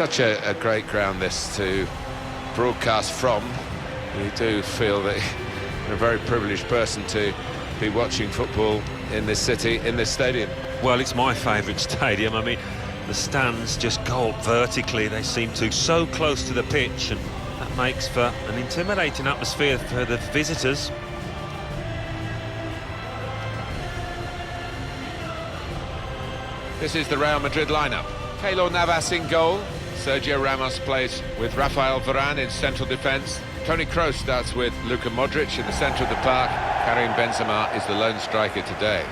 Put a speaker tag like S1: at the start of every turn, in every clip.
S1: such a great ground this to broadcast from. You do feel that you're a very privileged person to be watching football in this city, in this stadium.
S2: Well, it's my favourite stadium. I mean, the stands just go up vertically. They seem to so close to the pitch, and that makes for an intimidating atmosphere for the visitors.
S1: This is the Real Madrid lineup. Keylor Navas in goal. Sergio Ramos plays with Rafael Varane in central defence. Toni Kroos starts with Luka Modric in the centre of the park. Karim Benzema is the lone striker today.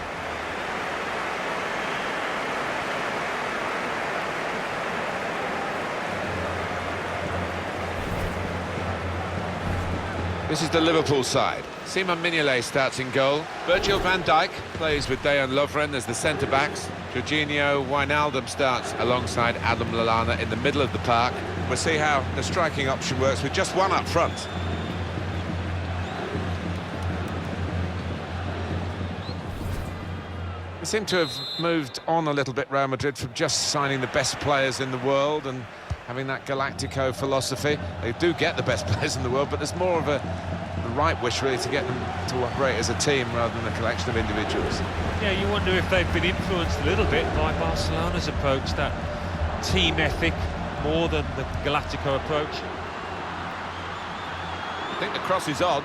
S1: This is the Liverpool side. Simon Mignolet starts in goal. Virgil van Dijk plays with Dejan Lovren as the centre-backs. Jorginho Wijnaldum starts alongside Adam Lallana in the middle of the park. We'll see how the striking option works with just one up front. We seem to have moved on a little bit, Real Madrid, from just signing the best players in the world and having that Galactico philosophy. They do get the best players in the world, but there's more of a right wish really to get them to operate as a team rather than a collection of individuals.
S2: Yeah, you wonder if they've been influenced a little bit by Barcelona's approach, that team ethic, more than the Galactico approach.
S1: I think the cross is on.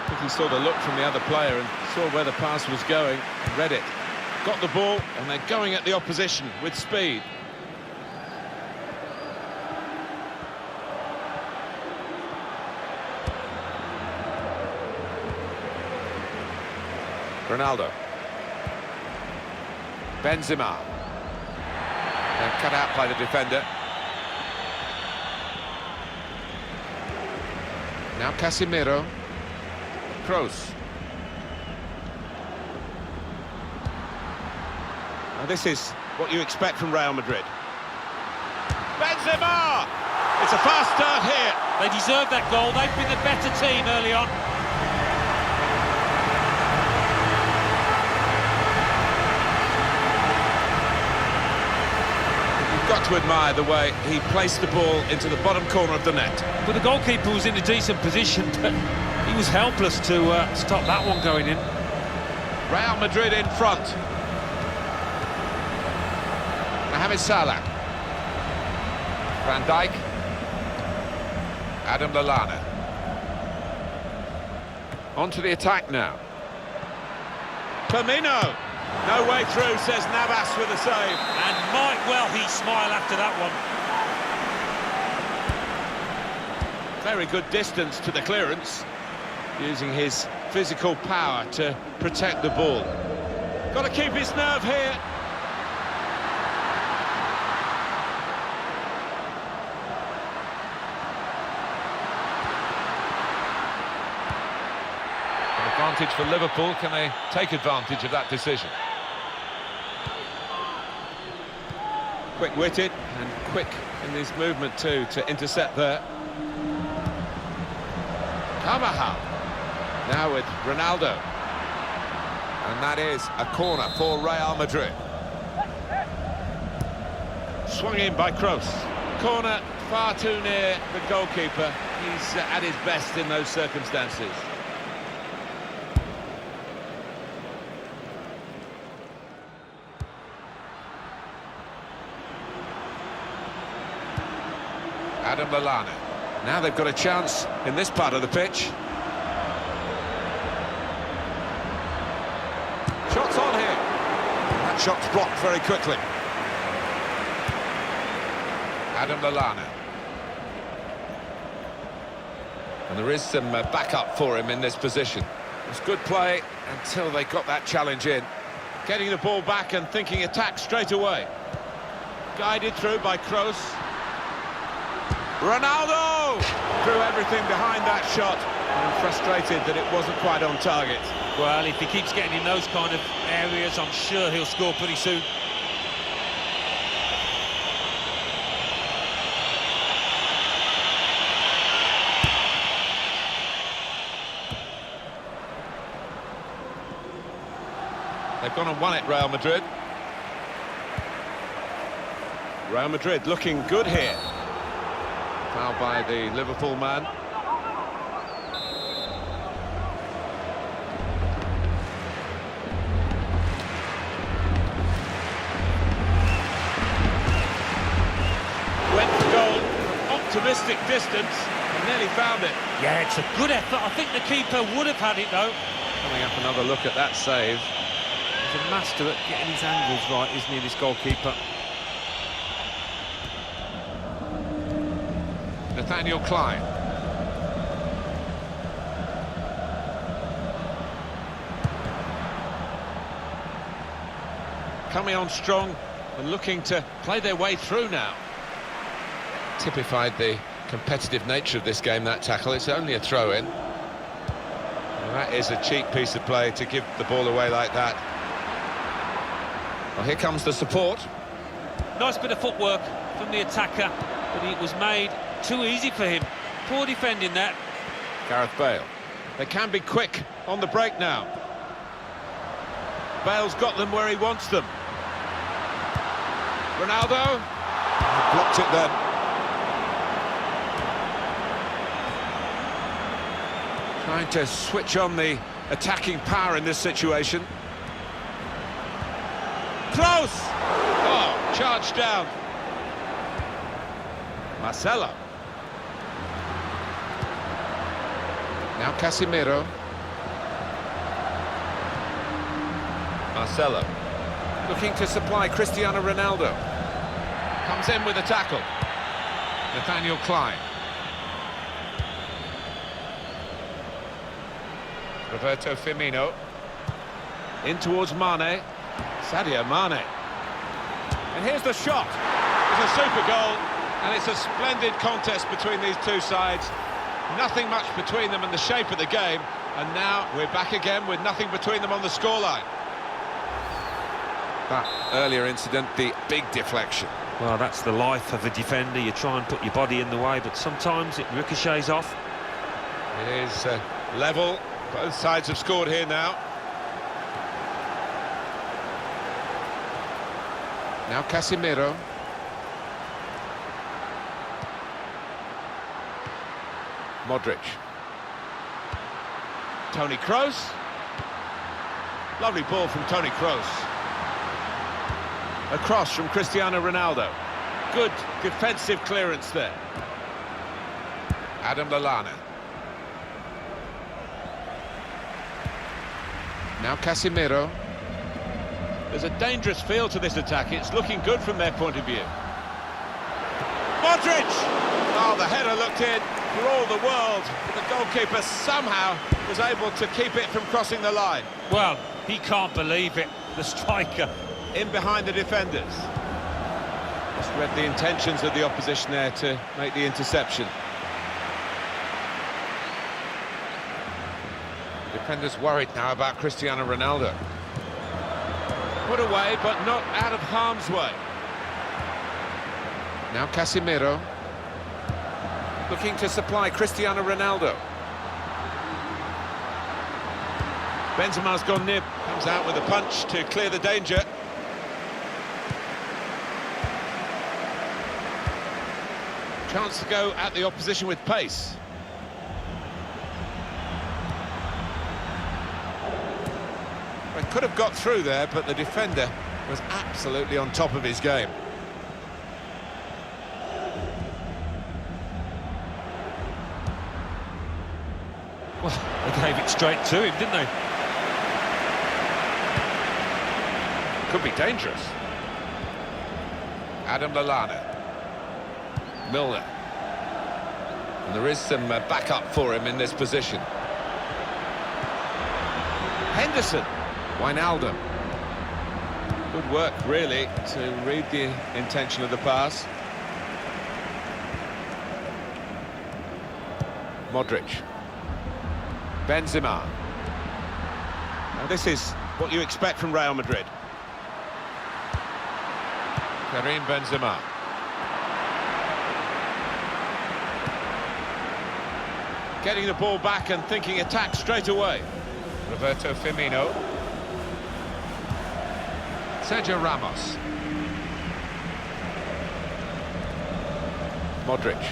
S1: I think he saw the look from the other player and saw where the pass was going and read it. Got the ball, and they're going at the opposition with speed. Ronaldo. Benzema. And cut out by the defender. Now Casemiro. Kroos. Now this is what you expect from Real Madrid. Benzema! It's a fast start here.
S2: They deserve that goal. They've been the better team early on.
S1: Got to admire the way he placed the ball into the bottom corner of the net.
S2: But the goalkeeper was in a decent position, but he was helpless to stop that one going in.
S1: Real Madrid in front. Mohamed Salah. Van Dijk. Adam Lallana. On to the attack now. Firmino. No way through, says Navas with a save.
S2: And might well he smile after that one.
S1: Very good distance to the clearance, using his physical power to protect the ball. Got to keep his nerve here. An advantage for Liverpool. Can they take advantage of that decision? Quick-witted and quick in his movement too to intercept there. Carvajal now with Ronaldo, and that is a corner for Real Madrid. Swung in by Kroos. Corner far too near the goalkeeper. He's at his best in those circumstances. Adam Lallana. Now they've got a chance in this part of the pitch. Shots on here. That shot's blocked very quickly. Adam Lallana. And there is some backup for him in this position. It's good play until they got that challenge in. Getting the ball back and thinking attack straight away. Guided through by Kroos. Ronaldo! Threw everything behind that shot, and frustrated that it wasn't quite on target.
S2: Well, if he keeps getting in those kind of areas, I'm sure he'll score pretty soon.
S1: They gone and won it, Real Madrid. Real Madrid looking good here. Foul by the Liverpool man. Went for goal from optimistic distance and nearly found it.
S2: Yeah, it's a good effort. I think the keeper would have had it, though.
S1: Coming up another look at that save.
S2: He's a master at getting his angles right, isn't he, this goalkeeper?
S1: Nathaniel Klein. Coming on strong and looking to play their way through now. Typified the competitive nature of this game, that tackle. It's only a throw-in. Well, that is a cheap piece of play to give the ball away like that. Well, here comes the support.
S2: Nice bit of footwork from the attacker, but it was made too easy for him. Poor defending that.
S1: Gareth Bale. They can be quick on the break now. Bale's got them where he wants them. Ronaldo. Blocked it then. Trying to switch on the attacking power in this situation. Close! Oh, charged down. Marcelo. Now Casemiro. Marcelo. Looking to supply Cristiano Ronaldo. Comes in with a tackle. Nathaniel Klein. Roberto Firmino. In towards Mane. Sadio Mane. And here's the shot. It's a super goal, and it's a splendid contest between these two sides. Nothing much between them in the shape of the game, and now we're back again with nothing between them on the scoreline. That earlier incident, the big deflection.
S2: Well, that's the life of a defender. You try and put your body in the way, but sometimes it ricochets off.
S1: It is level. Both sides have scored here now. Now Casemiro. Modric. Toni Kroos. Lovely ball from Toni Kroos. A cross from Cristiano Ronaldo. Good defensive clearance there. Adam Lallana. Now Casemiro. There's a dangerous feel to this attack. It's looking good from their point of view. Modric! Oh, the header looked in for all the world, but the goalkeeper somehow was able to keep it from crossing the line.
S2: Well, he can't believe it, the striker.
S1: In behind the defenders. Just read the intentions of the opposition there to make the interception. The defenders worried now about Cristiano Ronaldo. Put away, but not out of harm's way. Now Casemiro. Looking to supply Cristiano Ronaldo. Benzema's gone near. Comes out with a punch to clear the danger. Chance to go at the opposition with pace. They could have got through there, but the defender was absolutely on top of his game.
S2: Well, they gave it straight to him, didn't they?
S1: Could be dangerous. Adam Lallana. Milner. And there is some backup for him in this position. Henderson. Wijnaldum. Good work, really, to read the intention of the pass. Modric. Benzema. Now this is what you expect from Real Madrid. Karim Benzema. Getting the ball back and thinking attack straight away. Roberto Firmino. Sergio Ramos. Modric.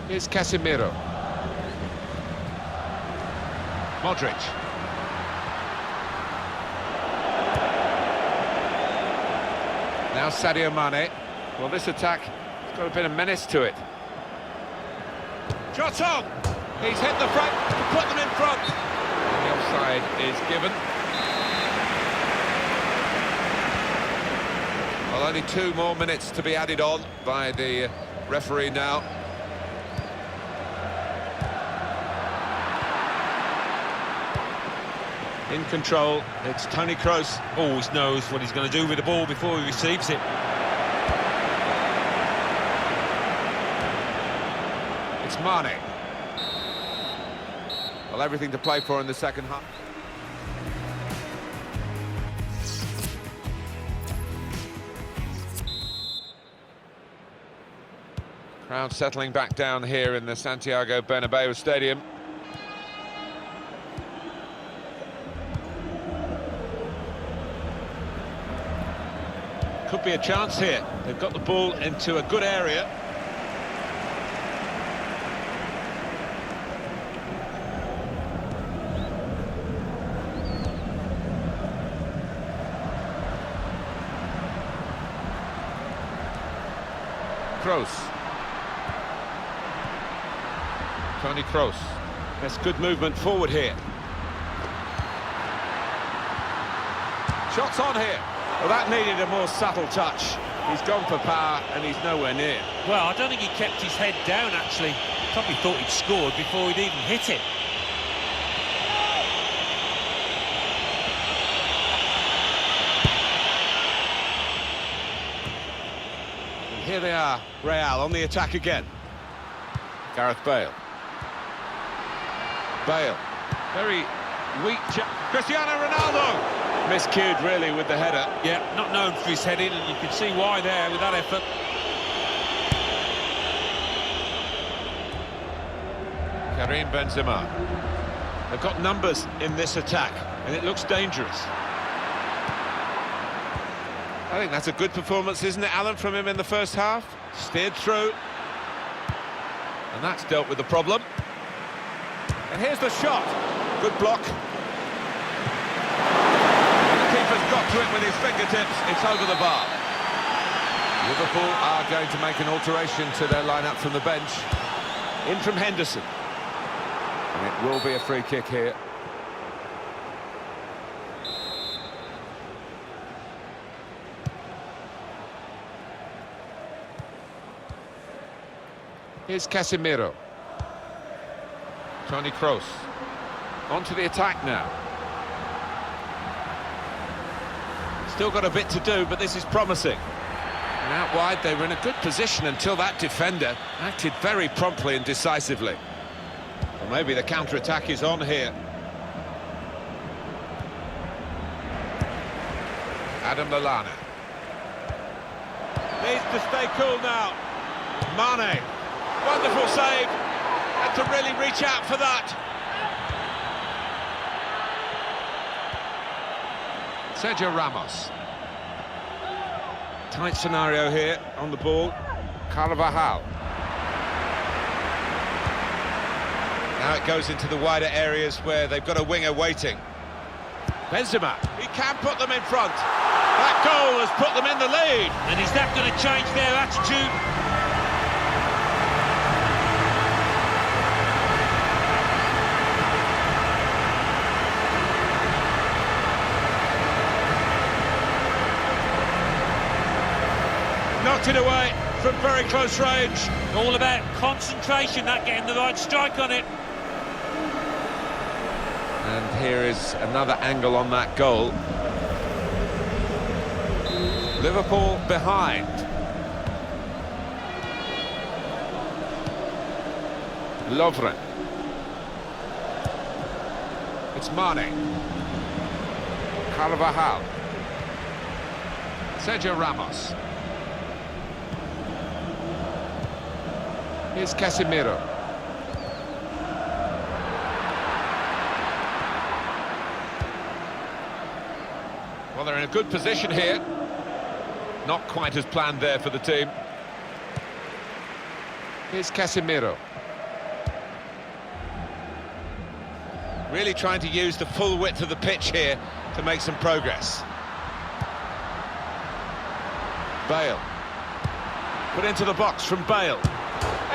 S1: Here's Casemiro. Modric. Now Sadio Mane. Well, this attack has got a bit of menace to it. Shot on! He's hit the front to put them in front. And the offside is given. Well, only 2 more minutes to be added on by the referee now. In control, it's Toni Kroos.
S2: Always knows what he's going to do with the ball before he receives it.
S1: It's Mane. Well, everything to play for in the second half. Crowd settling back down here in the Santiago Bernabeu Stadium. Could be a chance here. They've got the ball into a good area. Kroos. Toni Kroos. That's good movement forward here. Shots on here. Well, that needed a more subtle touch. He's gone for power and he's nowhere near.
S2: Well, I don't think he kept his head down, actually. Probably thought he'd scored before he'd even hit it.
S1: And here they are, Real on the attack again. Gareth Bale. Bale. Very weak. Cristiano Ronaldo! Miscued, really, with the header.
S2: Yeah, not known for his heading, and you can see why there with that effort.
S1: Karim Benzema. They've got numbers in this attack, and it looks dangerous. I think that's a good performance, isn't it, Alan, from him in the first half? Steered through. And that's dealt with the problem. And here's the shot. Good block. Keeper's got to it with his fingertips, it's over the bar. Liverpool are going to make an alteration to their lineup from the bench. In from Henderson. And it will be a free kick here. Here's Casemiro. Toni Kroos. On to the attack now. Still got a bit to do, but this is promising. And out wide, they were in a good position until that defender acted very promptly and decisively. Well, maybe the counter-attack is on here. Adam Lallana. Needs to stay cool now. Mane. Wonderful save. Had to really reach out for that. Sergio Ramos. Tight scenario here on the ball. Carvajal. Now it goes into the wider areas where they've got a winger waiting. Benzema. He can put them in front. That goal has put them in the lead.
S2: And is that going to change their attitude?
S1: Knocked it away from very close range.
S2: All about concentration, that getting the right strike on it.
S1: And here is another angle on that goal. Liverpool behind. Lovren. It's Mane. Carvajal. Sergio Ramos. Here's Casemiro. Well, they're in a good position here. Not quite as planned there for the team. Here's Casemiro. Really trying to use the full width of the pitch here to make some progress. Bale. Put into the box from Bale.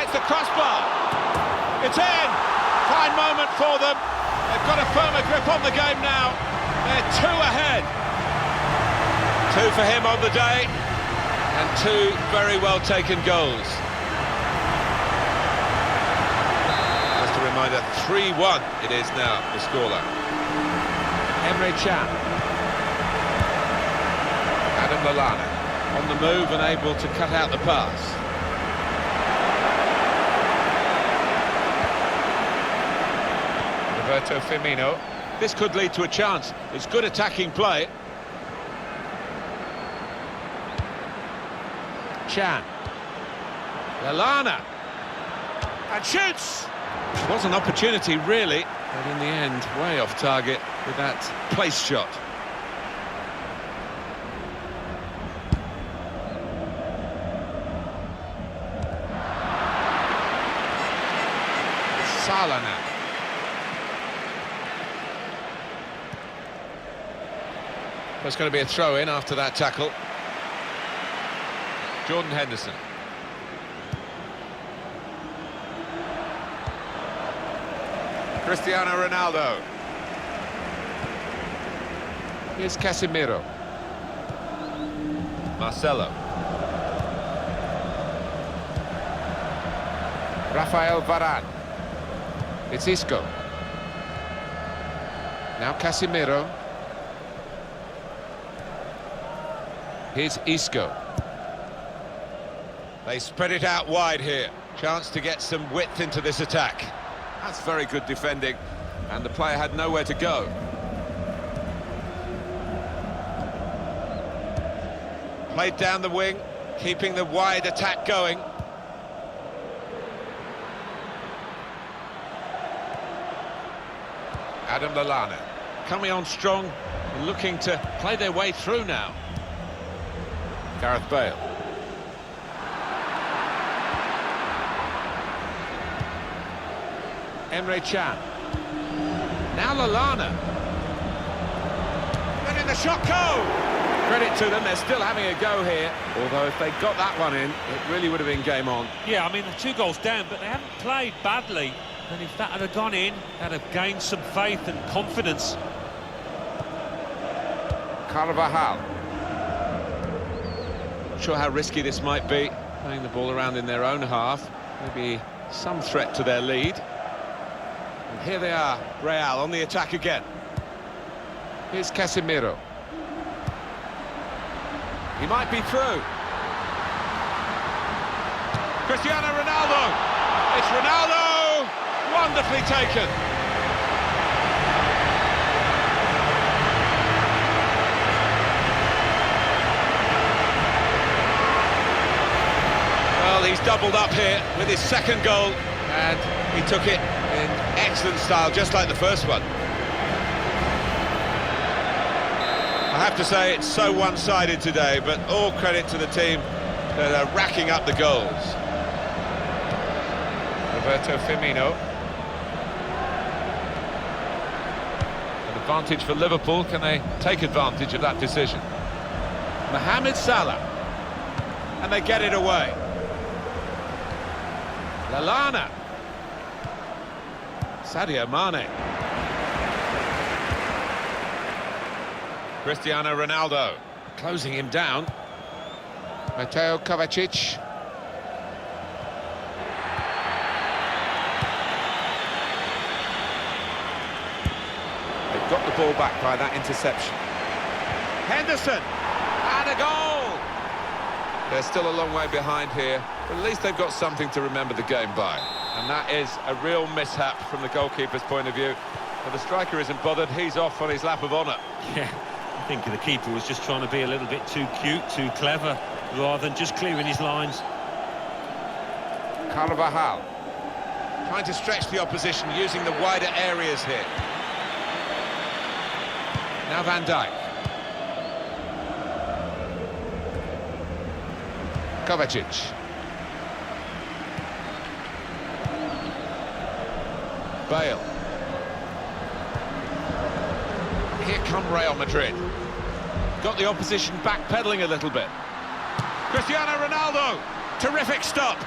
S1: It's the crossbar. It's in. Fine moment for them. They've got a firmer grip on the game now. They're 2 ahead. 2 for him on the day, and 2 very well taken goals. Just a reminder, 3-1 it is now, the scoreline. Emre Can. Adam Lallana on the move and able to cut out the pass. Roberto Firmino. This could lead to a chance. It's good attacking play. Can. Lallana. And shoots! It was an opportunity, really, but in the end, way off target with that place shot. Salah now. There's going to be a throw-in after that tackle. Jordan Henderson. Cristiano Ronaldo. Here's Casemiro. Marcelo. Rafael Varane. It's Isco. Now Casemiro. Here's Isco. They spread it out wide here. Chance to get some width into this attack. That's very good defending, and the player had nowhere to go. Played down the wing, keeping the wide attack going. Adam Lallana coming on strong and looking to play their way through now. Gareth Bale. Emre Can. Now Lallana. Letting the shot go! Credit to them, they're still having a go here. Although if they got that one in, it really would have been game on.
S2: Yeah, I mean, they're 2 goals down, but they haven't played badly. And if that had gone in, they'd have gained some faith and confidence.
S1: Carvajal. Not sure how risky this might be, playing the ball around in their own half. Maybe some threat to their lead. And here they are, Real on the attack again. Here's Casemiro. He might be through. Cristiano Ronaldo. It's Ronaldo. Wonderfully taken. Well, he's doubled up here with his second goal, and he took it in excellent style, just like the first one. I have to say, it's so one-sided today, but all credit to the team that are racking up the goals. Roberto Firmino. An advantage for Liverpool. Can they take advantage of that decision? Mohamed Salah. And they get it away. Lallana. Sadio Mane. Cristiano Ronaldo closing him down. Mateo Kovacic. They've got the ball back by that interception. Henderson, and a goal! They're still a long way behind here, but at least they've got something to remember the game by. And that is a real mishap from the goalkeeper's point of view. But the striker isn't bothered, he's off on his lap of honour.
S2: Yeah, I think the keeper was just trying to be a little bit too cute, too clever, rather than just clearing his lines.
S1: Carvajal, trying to stretch the opposition, using the wider areas here. Now Van Dijk. Kovacic. Bale. Here come Real Madrid. Got the opposition backpedaling a little bit. Cristiano Ronaldo. Terrific stop.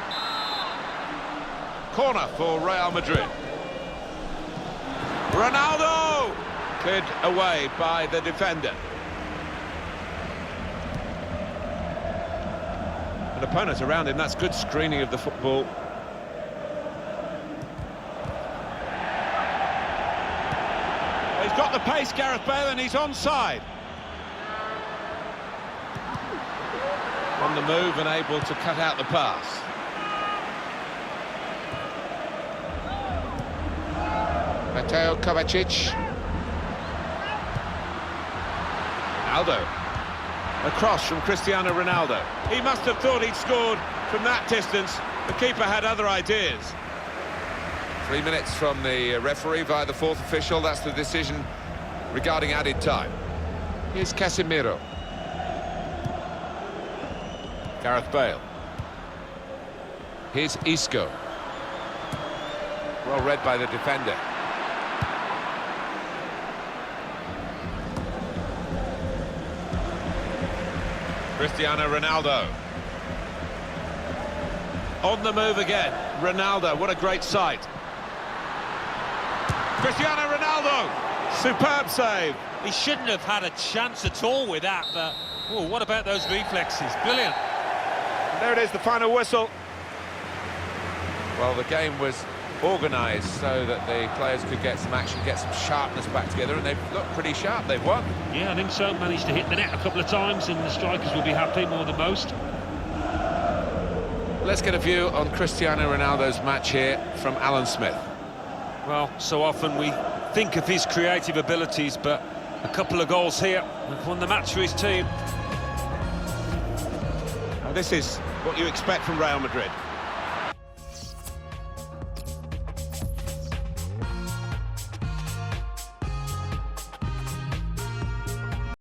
S1: Corner for Real Madrid. Ronaldo! Cleared away by the defender. An opponent around him, that's good screening of the football. He's got the pace, Gareth Bale, and he's onside. On the move and able to cut out the pass. Mateo Kovacic. Ronaldo. Across from Cristiano Ronaldo. He must have thought he'd scored from that distance. The keeper had other ideas. 3 minutes from the referee via the fourth official. That's the decision regarding added time. Here's Casemiro. Gareth Bale. Here's Isco. Well read by the defender. Cristiano Ronaldo. On the move again. Ronaldo, what a great sight. Cristiano Ronaldo. Superb save.
S2: He shouldn't have had a chance at all with that, but oh, what about those reflexes? Brilliant.
S1: There it is, the final whistle. Well, the game was organised so that the players could get some action, get some sharpness back together, and they've looked pretty sharp. They've won.
S3: Yeah, I think so. Managed to hit the net a couple of times, and the strikers will be happy more than most.
S1: Let's get a view on Cristiano Ronaldo's match here from Alan Smith.
S2: Well, so often we think of his creative abilities, but a couple of goals here have won the match for his team.
S1: This is what you expect from Real Madrid.